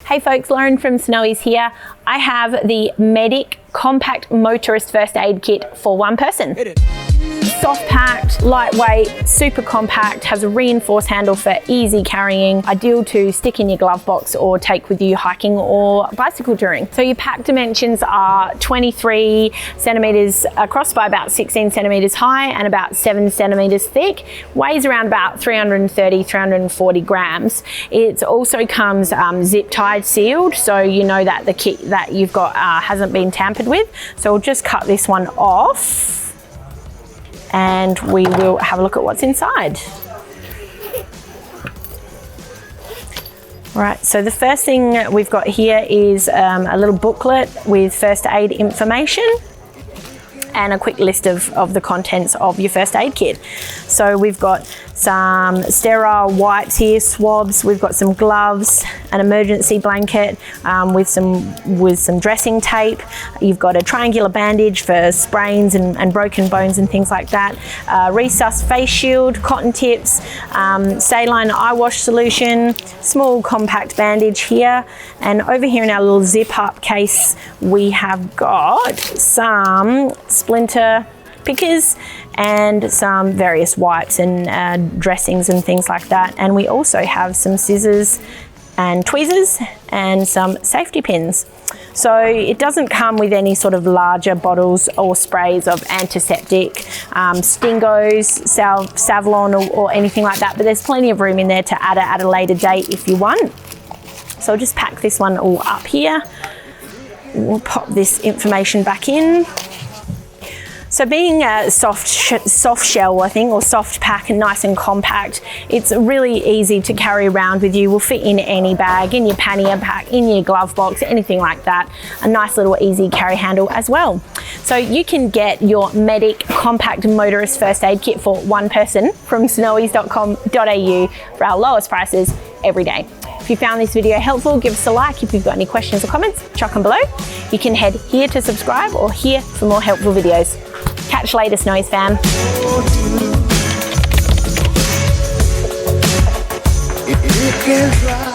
Hey folks, Lauren from Snowy's here. I have the Mediq Compact Motorist First Aid Kit for one person. Soft packed, lightweight, super compact, has a reinforced handle for easy carrying, ideal to stick in your glove box or take with you hiking or bicycle touring. So your pack dimensions are 23 centimeters across by about 16 centimeters high and about 7 centimeters thick, weighs around about 330, 340 grams. It also comes zip tied sealed, so you know that the kit that you've got hasn't been tampered with. So we'll just cut this one off and we will have a look at what's inside. Right, so the first thing we've got here is a little booklet with first aid information and a quick list of the contents of your first aid kit. So we've got some sterile wipes here, swabs, we've got some gloves, an emergency blanket with some dressing tape. You've got a triangular bandage for sprains and broken bones and things like that. Resus face shield, cotton tips, saline eye wash solution, small compact bandage here, and over here in our little zip up case we have got some splinter pickers and some various wipes and dressings and things like that. And we also have some scissors and tweezers and some safety pins. So it doesn't come with any sort of larger bottles or sprays of antiseptic, Stingos, Savlon or anything like that, but there's plenty of room in there to add it at a later date if you want. So I'll just pack this one all up here. We'll pop this information back in. So being a soft shell, I think, or soft pack and nice and compact, it's really easy to carry around with you. Will fit in any bag, in your pannier pack, in your glove box, anything like that. A nice little easy carry handle as well. So you can get your Mediq Compact Motorist First Aid Kit for one person from snowys.com.au for our lowest prices every day. If you found this video helpful, give us a like. If you've got any questions or comments, chuck them below. You can head here to subscribe or here for more helpful videos. Catch you later, Snowy's fam. You can try.